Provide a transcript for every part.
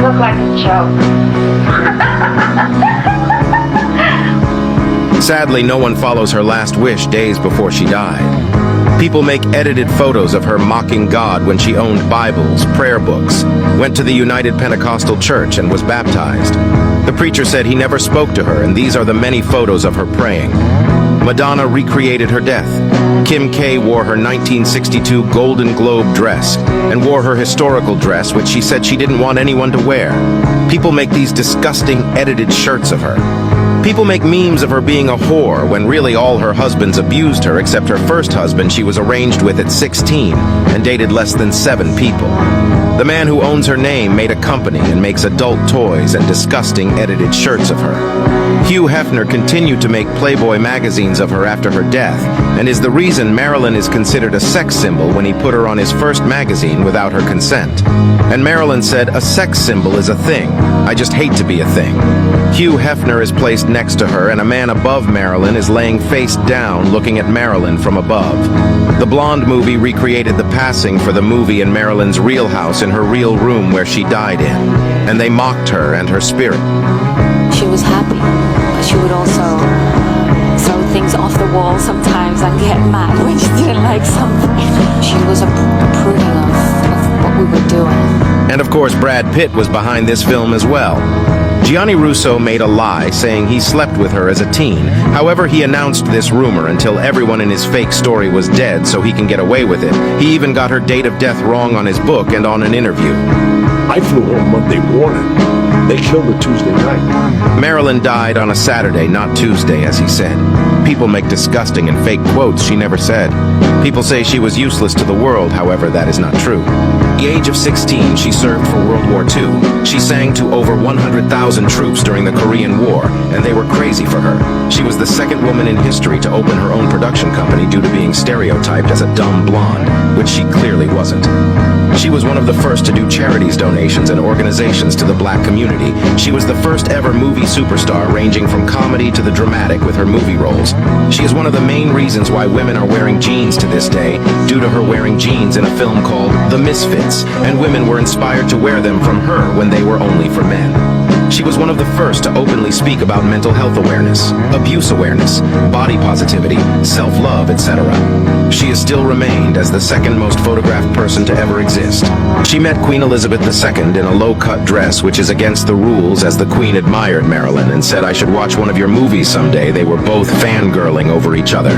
look like a joke. Sadly, no one follows her last wish days before she died. People make edited photos of her mocking God when she owned Bibles, prayer books, went to the United Pentecostal Church, and was baptized. The preacher said he never spoke to her, and these are the many photos of her praying. Madonna recreated her death. Kim K wore her 1962 Golden Globe dress and wore her historical dress, which she said she didn't want anyone to wear. People make these disgusting edited shirts of her. People make memes of her being a whore when really all her husbands abused her except her first husband she was arranged with at 16 and dated less than 7 people. The man who owns her name made a company and makes adult toys and disgusting edited shirts of her. Hugh Hefner continued to make Playboy magazines of her after her death and is the reason Marilyn is considered a sex symbol when he put her on his first magazine without her consent. And Marilyn said, "A sex symbol is a thing. I just hate to be a thing." Hugh Hefner is placed next to her, and a man above Marilyn is laying face down looking at Marilyn from above. The Blonde movie recreated the passing for the movie in Marilyn's real house in her real room where she died in, and they mocked her and her spirit. She was happy, but she would also throw things off the wall sometimes and get mad when she didn't like something. She was approving of what we were doing. And of course, Brad Pitt was behind this film as well. Gianni Russo made a lie saying he slept with her as a teen. However, he announced this rumor until everyone in his fake story was dead so he can get away with it. He even got her date of death wrong on his book and on an interview. I flew home Monday morning. They killed her Tuesday night. Marilyn died on a Saturday, not Tuesday, as he said. People make disgusting and fake quotes she never said. People say she was useless to the world, however, that is not true. At the age of 16, she served for World War II. She sang to over 100,000 troops during the Korean War, and they were crazy for her. She was the second woman in history to open her own production company due to being stereotyped as a dumb blonde, which she clearly wasn't. She was one of the first to do charities donations and organizations to the black community. She was the first ever movie superstar, ranging from comedy to the dramatic with her movie roles. She is one of the main reasons why women are wearing jeans to this day, due to her wearing jeans in a film called The Misfits, and women were inspired to wear them from her when they were only for men. She was one of the first to openly speak about mental health awareness, abuse awareness, body positivity, self-love, etc. She is still remained as the second most photographed person to ever exist. She met Queen Elizabeth II in a low-cut dress, which is against the rules, as the Queen admired Marilyn and said, "I should watch one of your movies someday." They were both fangirling over each other.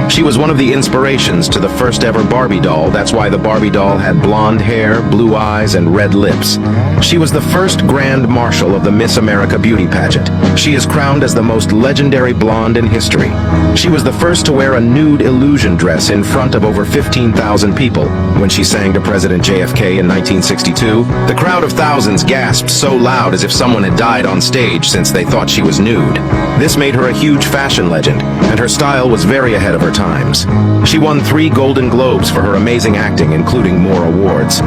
She was one of the inspirations to the first ever Barbie doll. That's why the Barbie doll had blonde hair, blue eyes, and red lips. She was the first Grand Marshal of the Miss America beauty pageant. She is crowned as the most legendary blonde in history. She was the first to wear a nude illusion dress in front of over 15,000 people when she sang to President JFK in 1962. The crowd of thousands gasped so loud as if someone had died on stage since they thought she was nude. This made her a huge fashion legend, and her style was very ahead of her times. She won 3 Golden Globes for her amazing acting, including more awards.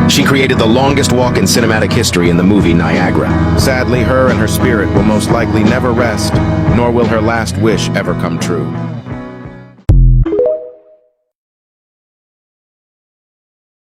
She created the longest walk in cinematic history in the movie Niagara. Sadly, her and her spirit will most likely never rest, nor will her last wish ever come true.